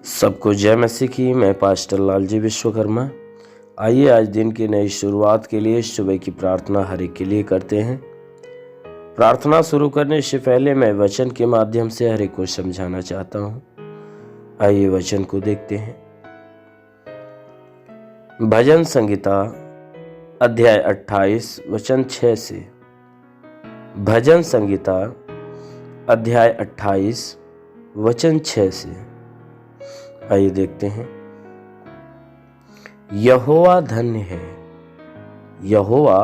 सबको जय मसीह की। मैं पास्टर लालजी विश्वकर्मा। आइए आज दिन की नई शुरुआत के लिए सुबह की प्रार्थना हर एक के लिए करते हैं। प्रार्थना शुरू करने से पहले मैं वचन के माध्यम से हर एक को समझाना चाहता हूँ। आइए वचन को देखते हैं। भजन संहिता अध्याय 28 वचन 6 से। भजन संहिता अध्याय 28 वचन 6 से। आइए देखते हैं। यहोवा धन्य है, यहोवा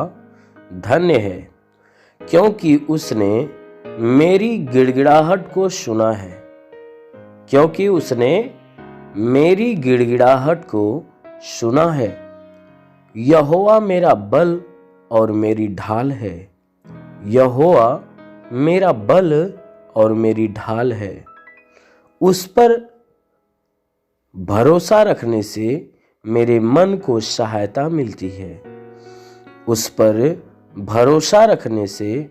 धन्य है, क्योंकि उसने मेरी गिड़गिड़ाहट को सुना है। क्योंकि उसने मेरी गिड़गिड़ाहट को सुना है। यहोवा मेरा बल और मेरी ढाल है। यहोवा मेरा बल और मेरी ढाल है। उस पर भरोसा रखने से मेरे मन को सहायता मिलती है। उस पर भरोसा रखने से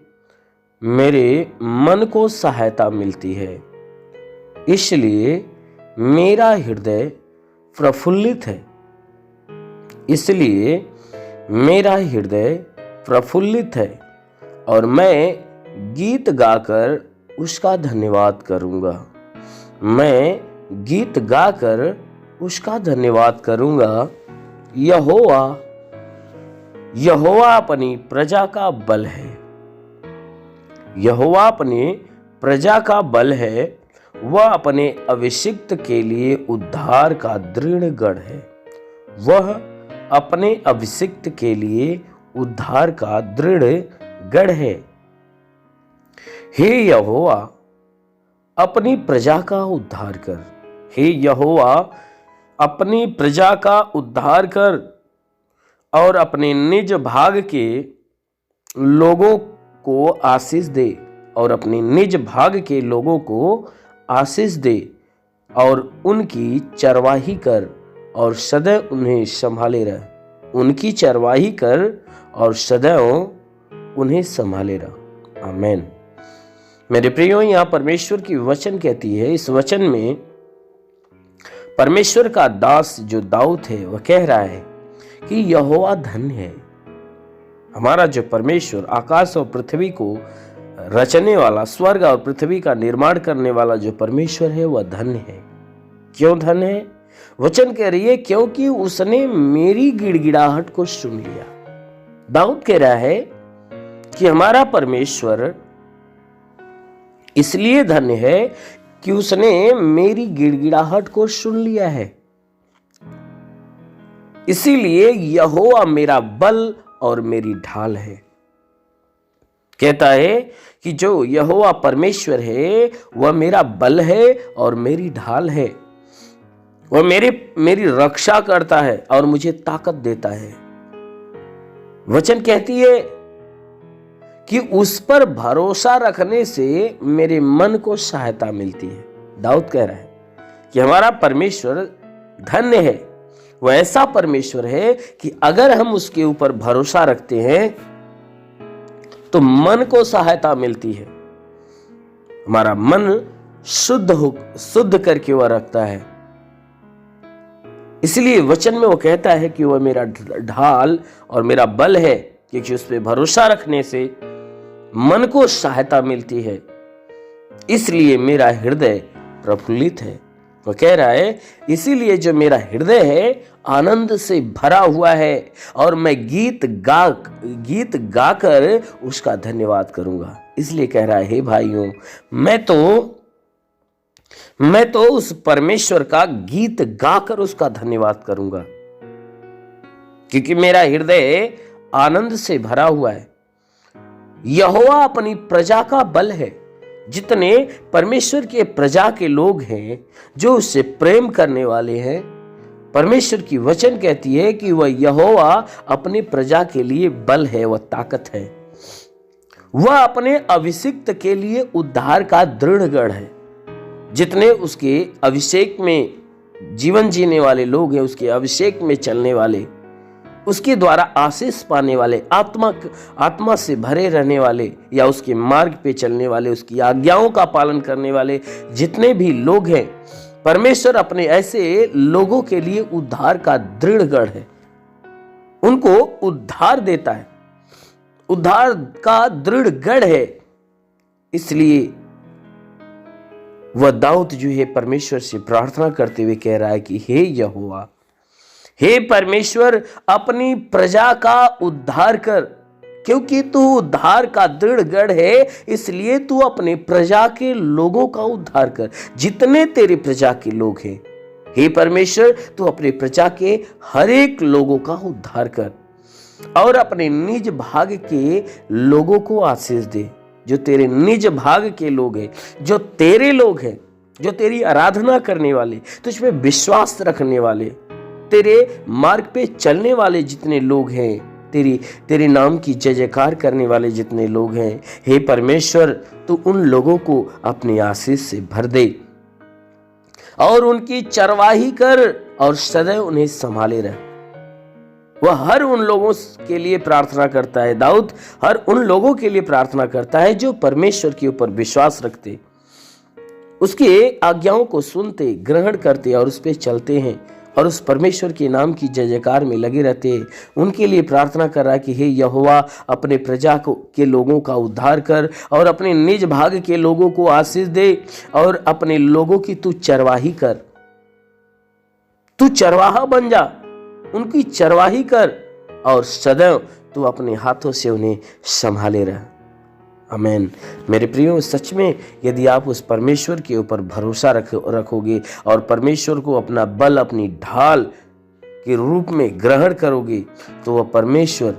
मेरे मन को सहायता मिलती है। इसलिए मेरा हृदय प्रफुल्लित है। इसलिए मेरा हृदय प्रफुल्लित है और मैं गीत गाकर उसका धन्यवाद करूंगा। मैं गीत गाकर उसका धन्यवाद करूंगा। यहोवा यहोवा अपनी प्रजा का बल है। यहोवा अपनी प्रजा का बल है। वह अपने अभिषिक्त के लिए उद्धार का दृढ़ गढ़ है। वह अपने अभिषिक्त के लिए उद्धार का दृढ़ गढ़ है। हे यहोवा अपनी प्रजा का उद्धार कर। हे यहोवा अपनी प्रजा का उद्धार कर और अपने निज भाग के लोगों को आशीष दे। और अपने निज भाग के लोगों को आशीष दे और उनकी चरवाही कर और सदैव उन्हें संभाले रह। उनकी चरवाही कर और सदैव उन्हें संभाले रह। आमीन। मेरे प्रियो, यहाँ परमेश्वर की वचन कहती है। इस वचन में परमेश्वर का दास जो दाऊद है वह कह रहा है कि यहोवा धन्य है। हमारा जो परमेश्वर आकाश और पृथ्वी को रचने वाला, स्वर्ग और पृथ्वी का निर्माण करने वाला जो परमेश्वर है वह धन्य है। क्यों धन्य है? वचन कह रही है क्योंकि उसने मेरी गिड़गिड़ाहट को सुन लिया। दाऊद कह रहा है कि हमारा परमेश्वर इसलिए धन्य है कि उसने मेरी गिड़गिड़ाहट को सुन लिया है। इसीलिए यहोवा मेरा बल और मेरी ढाल है। कहता है कि जो यहोवा परमेश्वर है वह मेरा बल है और मेरी ढाल है। वह मेरी रक्षा करता है और मुझे ताकत देता है। वचन कहती है कि उस पर भरोसा रखने से मेरे मन को सहायता मिलती है। दाऊद कह रहा है कि हमारा परमेश्वर धन्य है। वह ऐसा परमेश्वर है कि अगर हम उसके ऊपर भरोसा रखते हैं तो मन को सहायता मिलती है। हमारा मन शुद्ध करके वह रखता है। इसलिए वचन में वो कहता है कि वह मेरा ढाल और मेरा बल है, क्योंकि उस पर भरोसा रखने से मन को सहायता मिलती है। इसलिए मेरा हृदय प्रफुल्लित है। वो कह रहा है इसीलिए जो मेरा हृदय है आनंद से भरा हुआ है और मैं गीत गाकर उसका धन्यवाद करूंगा। इसलिए कह रहा है हे भाइयों, मैं तो उस परमेश्वर का गीत गाकर उसका धन्यवाद करूंगा, क्योंकि मेरा हृदय आनंद से भरा हुआ है। यहोवा अपनी प्रजा का बल है। जितने परमेश्वर के प्रजा के लोग हैं जो उससे प्रेम करने वाले हैं, परमेश्वर की वचन कहती है कि वह यहोवा अपनी प्रजा के लिए बल है, वह ताकत है। वह अपने अभिषिक्त के लिए उद्धार का दृढ़ गढ़ है। जितने उसके अभिषेक में जीवन जीने वाले लोग हैं, उसके अभिषेक में चलने वाले, उसके द्वारा आशीष पाने वाले, आत्मा से भरे रहने वाले या उसके मार्ग पे चलने वाले, उसकी आज्ञाओं का पालन करने वाले जितने भी लोग हैं, परमेश्वर अपने ऐसे लोगों के लिए उद्धार का दृढ़ गढ़ है, उनको उद्धार देता है, उद्धार का दृढ़ गढ़ है। इसलिए वह दाऊद जो है परमेश्वर से प्रार्थना करते हुए कह रहा है कि हे यहोवा, हे परमेश्वर, अपनी प्रजा का उद्धार कर, क्योंकि तू उद्धार का दृढ़ गढ़ है, इसलिए तू अपने प्रजा के लोगों का उद्धार कर। जितने तेरे प्रजा के लोग हैं, हे परमेश्वर, तू अपने प्रजा के हर एक लोगों का उद्धार कर और अपने निज भाग के लोगों को आशीष दे। जो तेरे निज भाग के लोग हैं, जो तेरे लोग हैं, जो तेरी आराधना करने वाले, तुझ पे विश्वास रखने वाले, तेरे मार्ग पे चलने वाले जितने लोग हैं, तेरे नाम की जय जयकार करने वाले जितने लोग हैं, हे परमेश्वर, तू उन लोगों को अपनी आशीष से भर दे और उनकी चरवाही कर और सदैव उन्हें संभाले रह। वह हर उन लोगों के लिए प्रार्थना करता है, दाऊद हर उन लोगों के लिए प्रार्थना करता है जो परमेश्वर के ऊपर विश्वास रखते, उसके आज्ञाओं को सुनते, ग्रहण करते और उस पर चलते हैं और उस परमेश्वर के नाम की जय जयकार में लगे रहते हैं। उनके लिए प्रार्थना कर रहा है कि हे यहोवा, अपने प्रजा के लोगों का उद्धार कर और अपने निज भाग के लोगों को आशीष दे और अपने लोगों की तू चरवाही कर। तू चरवाहा बन जा, उनकी चरवाही कर और सदैव तू अपने हाथों से उन्हें संभाले रह। आमीन। मेरे प्रियो, सच में यदि आप उस परमेश्वर के ऊपर भरोसा रखोगे और परमेश्वर को अपना बल, अपनी ढाल के रूप में ग्रहण करोगे, तो वह परमेश्वर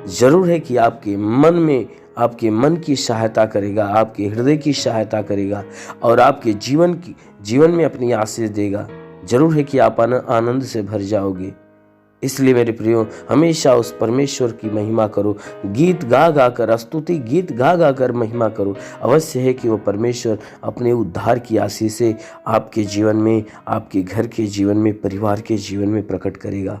जरूर है कि आपके मन में, आपके मन की सहायता करेगा, आपके हृदय की सहायता करेगा और आपके जीवन में अपनी आशीष देगा। जरूर है कि आप आनंद से भर जाओगे। इसलिए मेरे प्रियो, हमेशा उस परमेश्वर की महिमा करो, गीत गा गा कर, स्तुति गीत गा गा कर महिमा करो। अवश्य है कि वो परमेश्वर अपने उद्धार की आशीष से आपके जीवन में, आपके घर के जीवन में, परिवार के जीवन में प्रकट करेगा।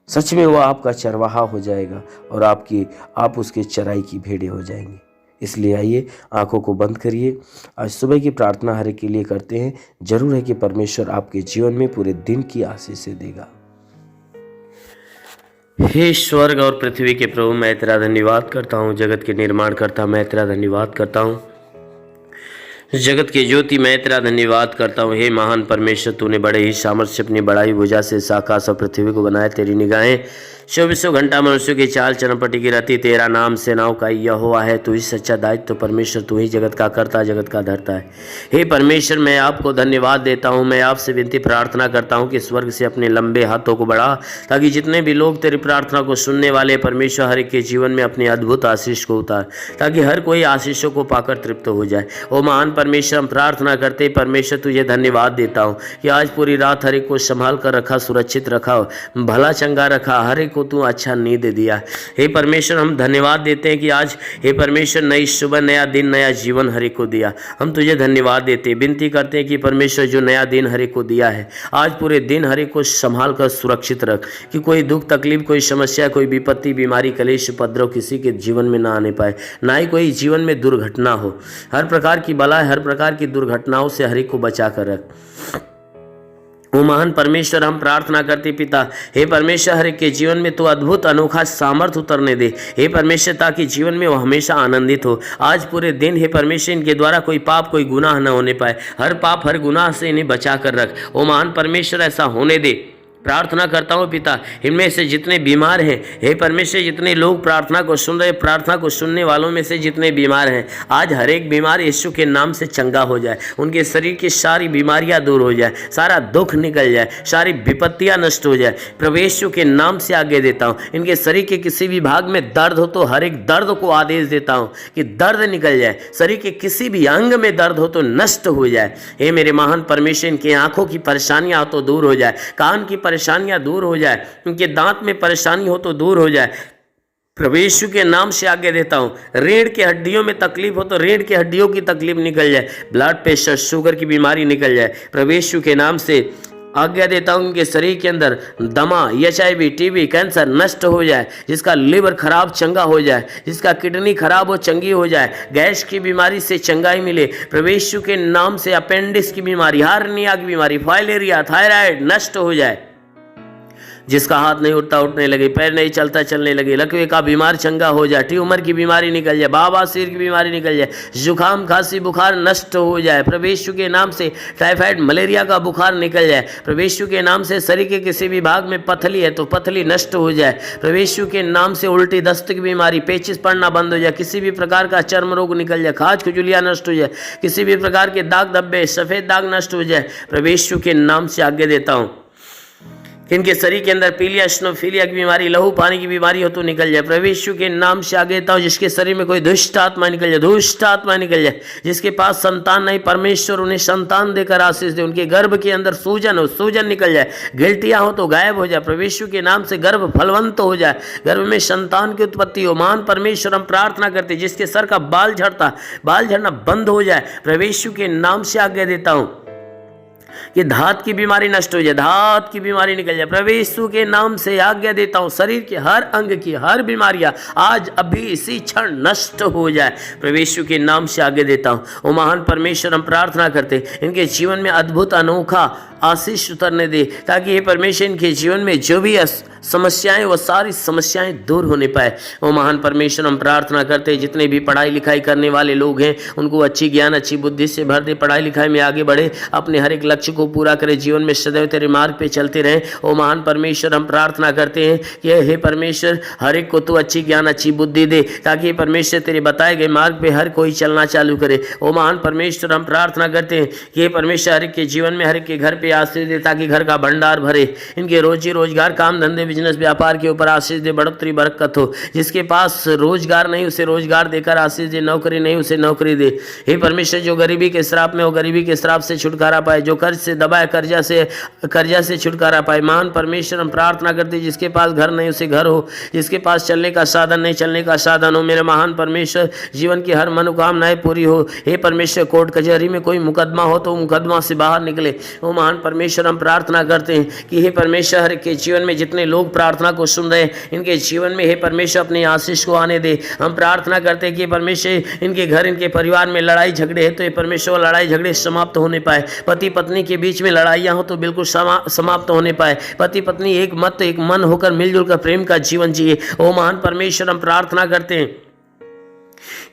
सच में वो आपका चरवाहा हो जाएगा और आप उसके चराई की भेड़ें हो जाएंगी। इसलिए आइए, आंखों को बंद करिए। आज सुबह की प्रार्थना हर एक के लिए करते हैं। जरूर है कि परमेश्वर आपके जीवन में पूरे दिन की आशीष देगा। हे स्वर्ग और पृथ्वी के प्रभु, मैं तेरा धन्यवाद करता हूँ। जगत के निर्माण करता मैं तेरा धन्यवाद करता हूँ। जगत के ज्योति मैं तेरा धन्यवाद करता हूँ। हे महान परमेश्वर, तूने बड़े ही सामर्थ्य अपनी बड़ाई भुजा से इस आकाश और पृथ्वी को बनाया। तेरी निगाहें 24 घंटा मनुष्यों की चाल चरमपटी की रहती। तेरा नाम सेनाओं का यहोवा है। तू ही सच्चा दायित्व परमेश्वर, तू ही जगत का करता, जगत का धरता है। हे परमेश्वर, मैं आपको धन्यवाद देता हूँ। मैं आपसे विनती प्रार्थना करता हूँ कि स्वर्ग से अपने लंबे हाथों को बढ़ा, ताकि जितने भी लोग तेरी प्रार्थना को सुनने वाले परमेश्वर, हर एक के जीवन में अपनी अद्भुत आशीष को उतार, ताकि हर कोई आशीषों को पाकर तृप्त हो जाए। ओ महान परमेश्वर, हम प्रार्थना करते परमेश्वर तुझे धन्यवाद देता हूँ कि आज पूरी रात हर एक को संभाल कर रखा, सुरक्षित रखा, भला चंगा रखा, हर एक को तू अच्छा नींद दे दिया। हे परमेश्वर, हम धन्यवाद देते हैं कि आज हे परमेश्वर नई सुबह, नया दिन, नया जीवन हर एक को दिया। हम तुझे धन्यवाद देते हैं, विनती करते हैं कि परमेश्वर जो नया दिन हर एक को दिया है, आज पूरे दिन हर एक को संभाल कर सुरक्षित रख, कि कोई दुख तकलीफ, कोई समस्या, कोई विपत्ति, बीमारी, कलेश, उपद्रव किसी के जीवन में ना आने पाए, ना ही कोई जीवन में दुर्घटना हो। हर प्रकार की बला, हर प्रकार की दुर्घटनाओं से हर एक को बचा कर रख। वो महान परमेश्वर, हम प्रार्थना करते पिता, हे परमेश्वर, हर एक के जीवन में तो अद्भुत अनोखा सामर्थ उतरने दे। हे परमेश्वर, ताकि जीवन में वो हमेशा आनंदित हो। आज पूरे दिन हे परमेश्वर, इनके द्वारा कोई पाप, कोई गुनाह न होने पाए। हर पाप, हर गुनाह से इन्हें बचा कर रख। ओ महान परमेश्वर, ऐसा होने दे। प्रार्थना करता हूँ पिता, इनमें से जितने बीमार हैं, हे परमेश्वर, जितने लोग प्रार्थना को सुन रहे, प्रार्थना को सुनने वालों में से जितने बीमार हैं, आज हर एक बीमार यीशु के नाम से चंगा हो जाए। उनके शरीर की सारी बीमारियां दूर हो जाए, सारा दुख निकल जाए, सारी विपत्तियां नष्ट हो जाए। प्रभु यीशु के नाम से आगे देता हूँ। इनके शरीर के किसी भी भाग में दर्द हो तो हर एक दर्द को आदेश देता हूँ कि दर्द निकल जाए। शरीर के किसी भी अंग में दर्द हो तो नष्ट हो जाए। हे मेरे महान परमेश्वर, इनकी आंखों की परेशानियां हो तो दूर हो जाए, कान की परेशानियां दूर हो जाए, उनके दांत में परेशानी हो तो दूर हो जाए। प्रभु यीशु के नाम से आगे देता हूँ। रीढ़ की हड्डियों में तकलीफ हो तो रीढ़ की हड्डियों की तकलीफ निकल जाए। ब्लड प्रेशर, शुगर की बीमारी निकल जाए। प्रभु यीशु के नाम से आज्ञा देता हूं उनके शरीर के अंदर दमा, HIV, TB, कैंसर नष्ट हो जाए, जिसका लिवर खराब चंगा हो जाए, जिसका किडनी खराब हो चंगी हो जाए, गैस की बीमारी से चंगाई मिले प्रभु यीशु के नाम से। अपेंडिक्स की बीमारी, हार्निया की बीमारी, फाइलेरिया, थायराइड नष्ट हो जाए, जिसका हाथ नहीं उठता उठने लगे, पैर नहीं चलता चलने लगे, लकवे का बीमार चंगा हो जाए, ट्यूमर की बीमारी निकल जाए, बवासीर की बीमारी निकल जाए, जुकाम खांसी बुखार नष्ट हो जाए प्रभु यीशु के नाम से। टाइफाइड मलेरिया का बुखार निकल जाए प्रभु यीशु के नाम से। शरीर के किसी भी भाग में पथली है तो पथली नष्ट हो जाए प्रभु यीशु के नाम से। उल्टी दस्त की बीमारी, पेचिस पड़ना बंद हो जाए, किसी भी प्रकार का चर्म रोग निकल जाए, खाज खुजलियाँ नष्ट हो जाए, किसी भी प्रकार के दाग धब्बे सफेद दाग नष्ट हो जाए प्रभु यीशु के नाम से आज्ञा देता हूँ। इनके शरीर के अंदर पीलिया, स्नोफीलिया की बीमारी, लहू पानी की बीमारी हो तो निकल जाए प्रभु यीशु के नाम से आगे देता हूँ। जिसके शरीर में कोई दुष्ट आत्मा निकल जाए, दुष्ट आत्मा निकल जाए, जिसके पास संतान नहीं, परमेश्वर उन्हें संतान देकर आशीष दे। उनके गर्भ के अंदर सूजन हो, सूजन निकल जाए, गिल्टियाँ हो तो गायब हो जाए प्रभु यीशु के नाम से। गर्भ फलवंत हो जाए, गर्भ में संतान की उत्पत्ति हो। महान परमेश्वर हम प्रार्थना करते, जिसके सर का बाल झड़ता, बाल झड़ना बंद हो जाए प्रभु यीशु के नाम से आज्ञा देता हूँ कि धात की बीमारी नष्ट हो जाए, धात की बीमारी निकल जाए प्रभु यीशु के नाम से आज्ञा देता हूँ। शरीर के हर अंग की हर बीमारियां आज अभी इसी क्षण नष्ट हो जाए प्रभु यीशु के नाम से आज्ञा देता हूँ। ओ महान परमेश्वर हम प्रार्थना करते, इनके जीवन में अद्भुत अनोखा आशीष उतरने दे, ताकि ये परमेश्वर इनके जीवन में जो भी समस्याएं, वो सारी समस्याएं दूर होने पाए। वो महान परमेश्वर हम प्रार्थना करते, जितने भी पढ़ाई लिखाई करने वाले लोग हैं उनको अच्छी ज्ञान, अच्छी बुद्धि से भर दे, पढ़ाई लिखाई में आगे बढ़े, अपने हर एक लक्ष्य को पूरा करे, जीवन में सदैव तेरे मार्ग पे चलते रहें। ओ महान परमेश्वर हम प्रार्थना करते हैं कि हे परमेश्वर हर एक को तू अच्छी ज्ञान, अच्छी बुद्धि दे, ताकि परमेश्वर तेरे बताए गए मार्ग पे हर कोई चलना चालू करे। ओ महान परमेश्वर हम प्रार्थना करते हैं कि हे परमेश्वर हर एक के जीवन में, हर एक के घर पे आशीष दे, ताकि घर का भंडार भरे, इनके रोजी रोजगार, काम धंधे, बिजनेस व्यापार के ऊपर आशीष दे, बढ़ोतरी बरकत हो। जिसके पास रोजगार नहीं उसे रोजगार देकर आशीष दे, नौकरी नहीं उसे नौकरी दे। हे परमेश्वर जो गरीबी के श्राप में हो, गरीबी के श्राप से छुटकारा पाए, जो कर्ज से दबाए, कर्जा से छुटकारा पाए। महान परमेश्वर हम प्रार्थना करते, जिसके पास घर नहीं उसे घर हो, जिसके पास चलने का साधन नहीं चलने का साधन हो। मेरे महान परमेश्वर जीवन की हर मनोकामनाएं पूरी हो। हे परमेश्वर कोर्ट कचहरी में कोई मुकदमा हो तो मुकदमा से बाहर निकले। वो महान परमेश्वर हम प्रार्थना करते हैं कि हे परमेश्वर हर के जीवन में जितने लोग प्रार्थना को सुन रहे हैं, इनके जीवन में हे परमेश्वर अपनी आशीष को आने दे। हम प्रार्थना करते हैं कि परमेश्वर इनके घर, इनके परिवार में लड़ाई झगड़े है तो ये परमेश्वर लड़ाई झगड़े समाप्त होने पाए। पति पत्नी के बीच में लड़ाइयाँ हो तो बिल्कुल समाप्त होने पाए। पति पत्नी एक मत, एक मन होकर मिलजुल कर प्रेम का जीवन जिए। ओ महान परमेश्वर हम प्रार्थना करते हैं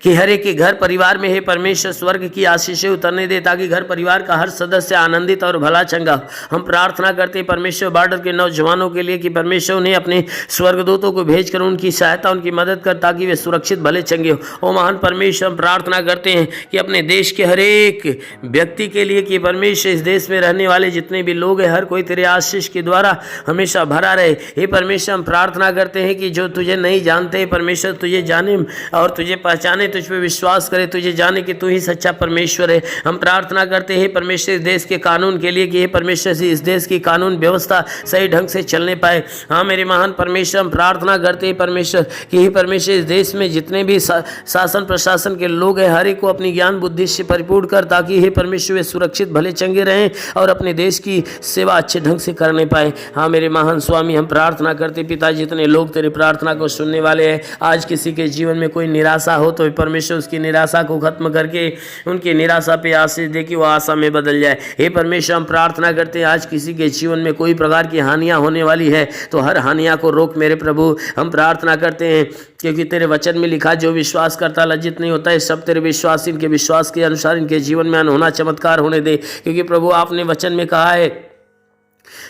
कि हर एक के घर परिवार में हे परमेश्वर स्वर्ग की आशीषें उतरने दे, ताकि घर परिवार का हर सदस्य आनंदित और भला चंगा। हम प्रार्थना करते हैं परमेश्वर बॉर्डर के नौजवानों के लिए कि परमेश्वर उन्हें अपने स्वर्गदूतों को भेजकर उनकी सहायता, उनकी मदद कर, ताकि वे सुरक्षित भले चंगे हो। ओ महान परमेश्वर हम प्रार्थना करते हैं कि अपने देश के हर एक व्यक्ति के लिए कि परमेश्वर इस देश में रहने वाले जितने भी लोग हैं, हर कोई तेरे आशीष के द्वारा हमेशा भरा रहे। हे परमेश्वर हम प्रार्थना करते हैं कि जो तुझे नहीं जानते परमेश्वर तुझे जाने और तुझे पहचाने, तुझ पे विश्वास करे, तुझे जाने कि तू ही सच्चा परमेश्वर है। हम प्रार्थना करते हैं परमेश्वर इस देश के कानून के लिए कि हे परमेश्वर से इस देश की कानून व्यवस्था सही ढंग से चलने पाए। हाँ मेरे महान परमेश्वर हम प्रार्थना करते हैं परमेश्वर कि हे परमेश्वर इस देश में जितने भी शासन प्रशासन के लोग हैं, हर एक को अपनी ज्ञान बुद्धि से परिपूर्ण कर, ताकि हे परमेश्वर वे सुरक्षित भले चंगे रहें और अपने देश की सेवा अच्छे ढंग से करने पाए। हाँ मेरे महान स्वामी हम प्रार्थना करते पिता, जितने लोग तेरे प्रार्थना को सुनने वाले हैं, आज किसी के जीवन में कोई निराशा हो तो परमेश्वर उसकी निराशा को खत्म करके उनकी निराशा पे आशीष दे कि वो आशा में बदल जाए। हे परमेश्वर हम प्रार्थना करते हैं आज किसी के जीवन में कोई प्रकार की हानियां होने वाली है तो हर हानियां को रोक मेरे प्रभु। हम प्रार्थना करते हैं क्योंकि तेरे वचन में लिखा जो विश्वास करता लज्जित नहीं होता है। सब तेरे विश्वास, इनके विश्वास के अनुसार इनके जीवन में अनहोना चमत्कार होने दे, क्योंकि प्रभु आपने वचन में कहा है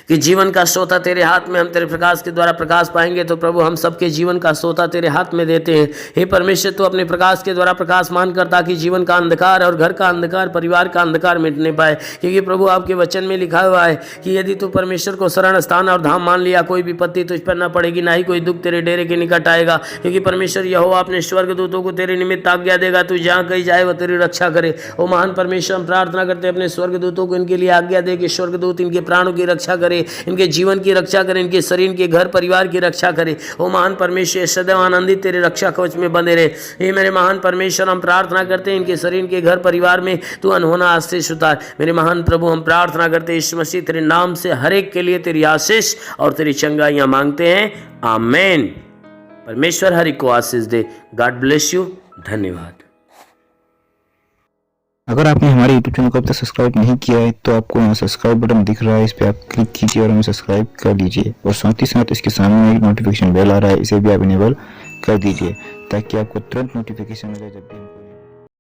कि जीवन का सोता तेरे हाथ में, हम तेरे प्रकाश के द्वारा प्रकाश पाएंगे। तो प्रभु हम सबके जीवन का सोता तेरे हाथ में देते हैं। हे परमेश्वर तू अपने प्रकाश के द्वारा प्रकाशमान कर, ताकि जीवन का अंधकार और घर का अंधकार, परिवार का अंधकार मिटने पाए। क्योंकि प्रभु आपके वचन में लिखा हुआ है कि यदि तू परमेश्वर को शरण स्थान और धाम मान लिया, कोई विपत्ति तुझ पर न पड़ेगी, ना ही कोई दुख तेरे डेरे के निकट आएगा। क्योंकि परमेश्वर यहोवा अपने स्वर्गदूतों को तेरे निमित्त आज्ञा देगा, तू जहाँ कहीं जाए वह तेरी रक्षा करे। ओ महान परमेश्वर हम प्रार्थना करते अपने स्वर्गदूतों को इनके लिए आज्ञा दे कि स्वर्गदूत इनके प्राणों की रक्षा रक्षा करे, इनके जीवन की रक्षा करे, इनके शरीर, इनके घर परिवार की रक्षा करे। ओ महान परमेश्वर, सदैव आनंदित तेरे रक्षा कवच में बंधे रहे। हे मेरे महान परमेश्वर, हम प्रार्थना करते हैं इनके शरीर, इनके घर परिवार में तू अनहोना आशीष उतार। मेरे महान प्रभु, हम प्रार्थना करते हैं यीशु मसीह तेरे नाम से हर एक के लिए तेरी आशीष और तेरी चंगाइयां मांगते हैं। आमेन। परमेश्वर हर एक को आशीष दे। God bless you. धन्यवाद। अगर आपने हमारे YouTube चैनल को अब तक सब्सक्राइब नहीं किया है तो आपको यहाँ सब्सक्राइब बटन दिख रहा है, इस पर आप क्लिक कीजिए और हमें सब्सक्राइब कर लीजिए। और साथ ही साथ इसके सामने एक नोटिफिकेशन बेल आ रहा है, इसे भी आप इनेबल कर दीजिए ताकि आपको तुरंत नोटिफिकेशन मिले जब भी